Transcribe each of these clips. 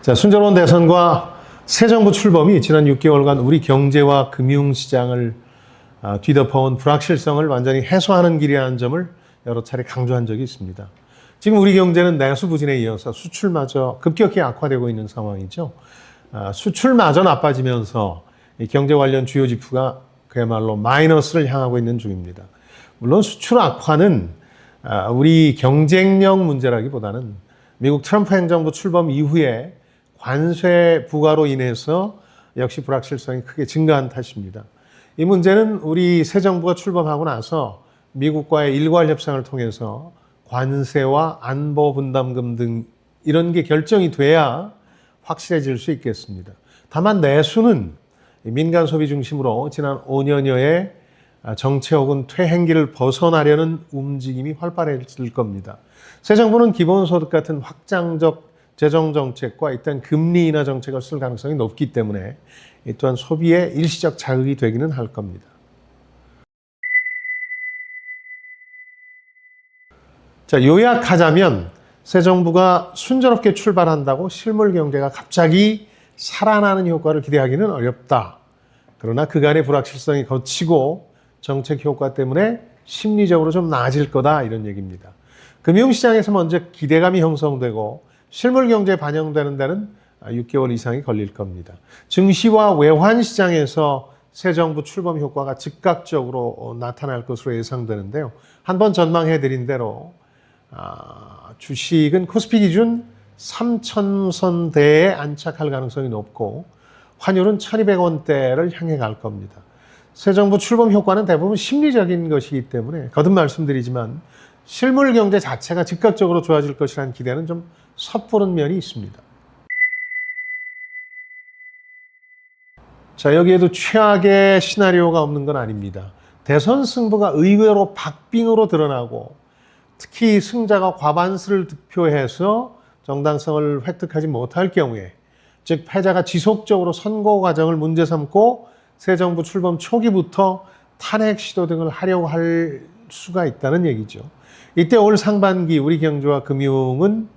자, 순조로운 대선과 새 정부 출범이 지난 6개월간 우리 경제와 금융시장을 뒤덮어온 불확실성을 완전히 해소하는 길이라는 점을 여러 차례 강조한 적이 있습니다. 지금 우리 경제는 내수 부진에 이어서 수출마저 급격히 악화되고 있는 상황이죠. 수출마저 나빠지면서 경제 관련 주요 지표가 그야말로 마이너스를 향하고 있는 중입니다. 물론 수출 악화는 우리 경쟁력 문제라기보다는 미국 트럼프 행정부 출범 이후에 관세 부과로 인해서 역시 불확실성이 크게 증가한 탓입니다. 이 문제는 우리 새 정부가 출범하고 나서 미국과의 일괄 협상을 통해서 관세와 안보 분담금 등 이런 게 결정이 돼야 확실해질 수 있겠습니다. 다만 내수는 민간 소비 중심으로 지난 5년여의 정체 혹은 퇴행기를 벗어나려는 움직임이 활발해질 겁니다. 새 정부는 기본소득 같은 확장적 재정정책과 일단 금리 인하 정책을 쓸 가능성이 높기 때문에 이 또한 소비에 일시적 자극이 되기는 할 겁니다. 자, 요약하자면 새 정부가 순조롭게 출발한다고 실물 경제가 갑자기 살아나는 효과를 기대하기는 어렵다. 그러나 그간의 불확실성이 거치고 정책 효과 때문에 심리적으로 좀 나아질 거다 이런 얘기입니다. 금융시장에서 먼저 기대감이 형성되고 실물 경제에 반영되는 데는 6개월 이상이 걸릴 겁니다. 증시와 외환시장에서 새 정부 출범 효과가 즉각적으로 나타날 것으로 예상되는데요. 한번 전망해드린 대로 주식은 코스피 기준 3,000선대에 안착할 가능성이 높고 환율은 1,200원대를 향해 갈 겁니다. 새 정부 출범 효과는 대부분 심리적인 것이기 때문에 거듭 말씀드리지만 실물 경제 자체가 즉각적으로 좋아질 것이라는 기대는 좀 섣부른 면이 있습니다. 자, 여기에도 최악의 시나리오가 없는 건 아닙니다. 대선 승부가 의외로 박빙으로 드러나고 특히 승자가 과반수를 득표해서 정당성을 획득하지 못할 경우에 즉 패자가 지속적으로 선거 과정을 문제 삼고 새 정부 출범 초기부터 탄핵 시도 등을 하려고 할 수가 있다는 얘기죠. 이때 올 상반기 우리 경제와 금융은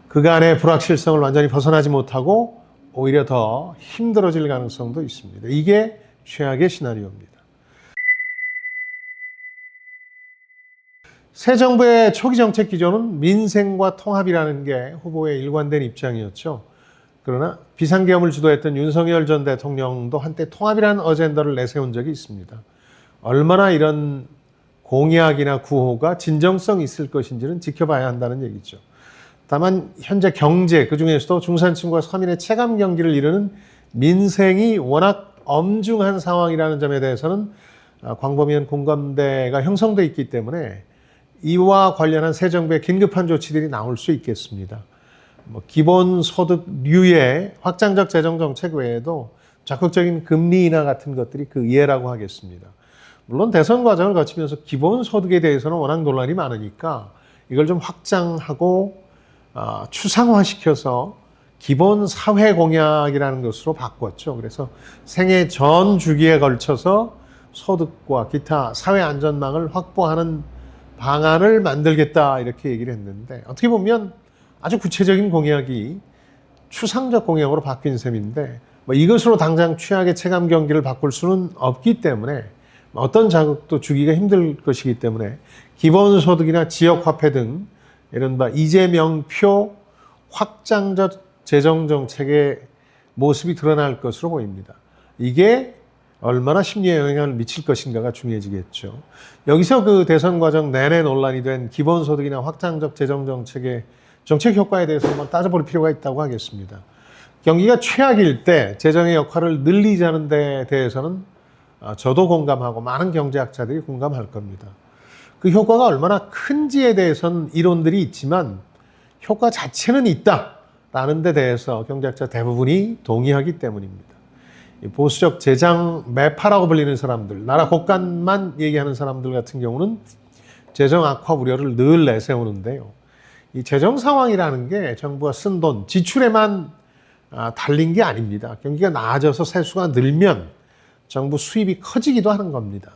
그간의 불확실성을 완전히 벗어나지 못하고 오히려 더 힘들어질 가능성도 있습니다. 이게 최악의 시나리오입니다. 새 정부의 초기 정책 기조는 민생과 통합이라는 게 후보의 일관된 입장이었죠. 그러나 비상계엄을 주도했던 윤석열 전 대통령도 한때 통합이라는 어젠다를 내세운 적이 있습니다. 얼마나 이런 공약이나 구호가 진정성 있을 것인지는 지켜봐야 한다는 얘기죠. 다만 현재 경제, 그중에서도 중산층과 서민의 체감 경기를 이루는 민생이 워낙 엄중한 상황이라는 점에 대해서는 광범위한 공감대가 형성돼 있기 때문에 이와 관련한 새 정부의 긴급한 조치들이 나올 수 있겠습니다. 기본소득류의 확장적 재정정책 외에도 적극적인 금리 인하 같은 것들이 그 예라고 하겠습니다. 물론 대선 과정을 거치면서 기본소득에 대해서는 워낙 논란이 많으니까 이걸 좀 확장하고 추상화시켜서 기본 사회 공약이라는 것으로 바꿨죠. 그래서 생애 전 주기에 걸쳐서 소득과 기타 사회 안전망을 확보하는 방안을 만들겠다 이렇게 얘기를 했는데 어떻게 보면 아주 구체적인 공약이 추상적 공약으로 바뀐 셈인데 이것으로 당장 최악의 체감 경기를 바꿀 수는 없기 때문에 어떤 자극도 주기가 힘들 것이기 때문에 기본소득이나 지역화폐 등 이른바 이재명표 확장적 재정정책의 모습이 드러날 것으로 보입니다. 이게 얼마나 심리에 영향을 미칠 것인가가 중요해지겠죠. 여기서 그 대선 과정 내내 논란이 된 기본소득이나 확장적 재정정책의 정책 효과에 대해서 한번 따져볼 필요가 있다고 하겠습니다. 경기가 최악일 때 재정의 역할을 늘리자는 데 대해서는 저도 공감하고 많은 경제학자들이 공감할 겁니다. 그 효과가 얼마나 큰지에 대해서는 이론들이 있지만 효과 자체는 있다라는 데 대해서 경제학자 대부분이 동의하기 때문입니다. 보수적 재정 매파라고 불리는 사람들, 나라 곳간만 얘기하는 사람들 같은 경우는 재정 악화 우려를 늘 내세우는데요. 이 재정 상황이라는 게 정부가 쓴 돈, 지출에만 달린 게 아닙니다. 경기가 나아져서 세수가 늘면 정부 수입이 커지기도 하는 겁니다.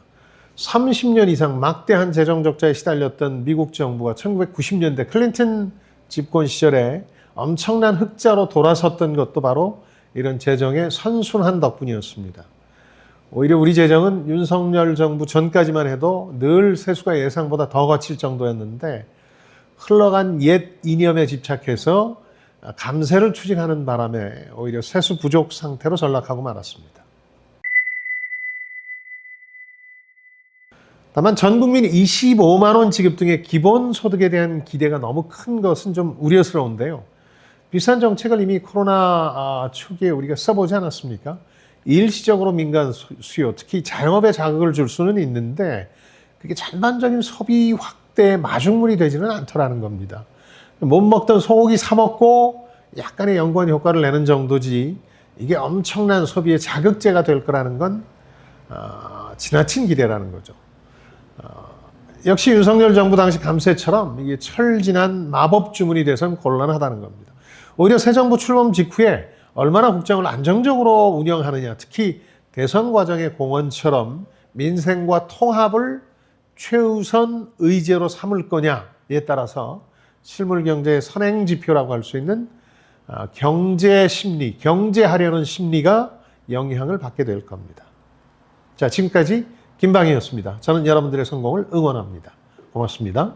30년 이상 막대한 재정 적자에 시달렸던 미국 정부가 1990년대 클린턴 집권 시절에 엄청난 흑자로 돌아섰던 것도 바로 이런 재정의 선순환 덕분이었습니다. 오히려 우리 재정은 윤석열 정부 전까지만 해도 늘 세수가 예상보다 더 거칠 정도였는데 흘러간 옛 이념에 집착해서 감세를 추진하는 바람에 오히려 세수 부족 상태로 전락하고 말았습니다. 다만 전 국민 25만 원 지급 등의 기본소득에 대한 기대가 너무 큰 것은 좀 우려스러운데요. 비슷한 정책을 이미 코로나 초기에 우리가 써보지 않았습니까? 일시적으로 민간 수요, 특히 자영업에 자극을 줄 수는 있는데 그게 전반적인 소비 확대의 마중물이 되지는 않더라는 겁니다. 못 먹던 소고기 사 먹고 약간의 연관 효과를 내는 정도지 이게 엄청난 소비의 자극제가 될 거라는 건 지나친 기대라는 거죠. 역시 윤석열 정부 당시 감세처럼 이게 철진한 마법 주문이 돼서는 곤란하다는 겁니다. 오히려 새 정부 출범 직후에 얼마나 국정을 안정적으로 운영하느냐, 특히 대선 과정의 공헌처럼 민생과 통합을 최우선 의제로 삼을 거냐에 따라서 실물 경제의 선행 지표라고 할 수 있는 경제 심리, 경제하려는 심리가 영향을 받게 될 겁니다. 자, 지금까지 김방희였습니다. 저는 여러분들의 성공을 응원합니다. 고맙습니다.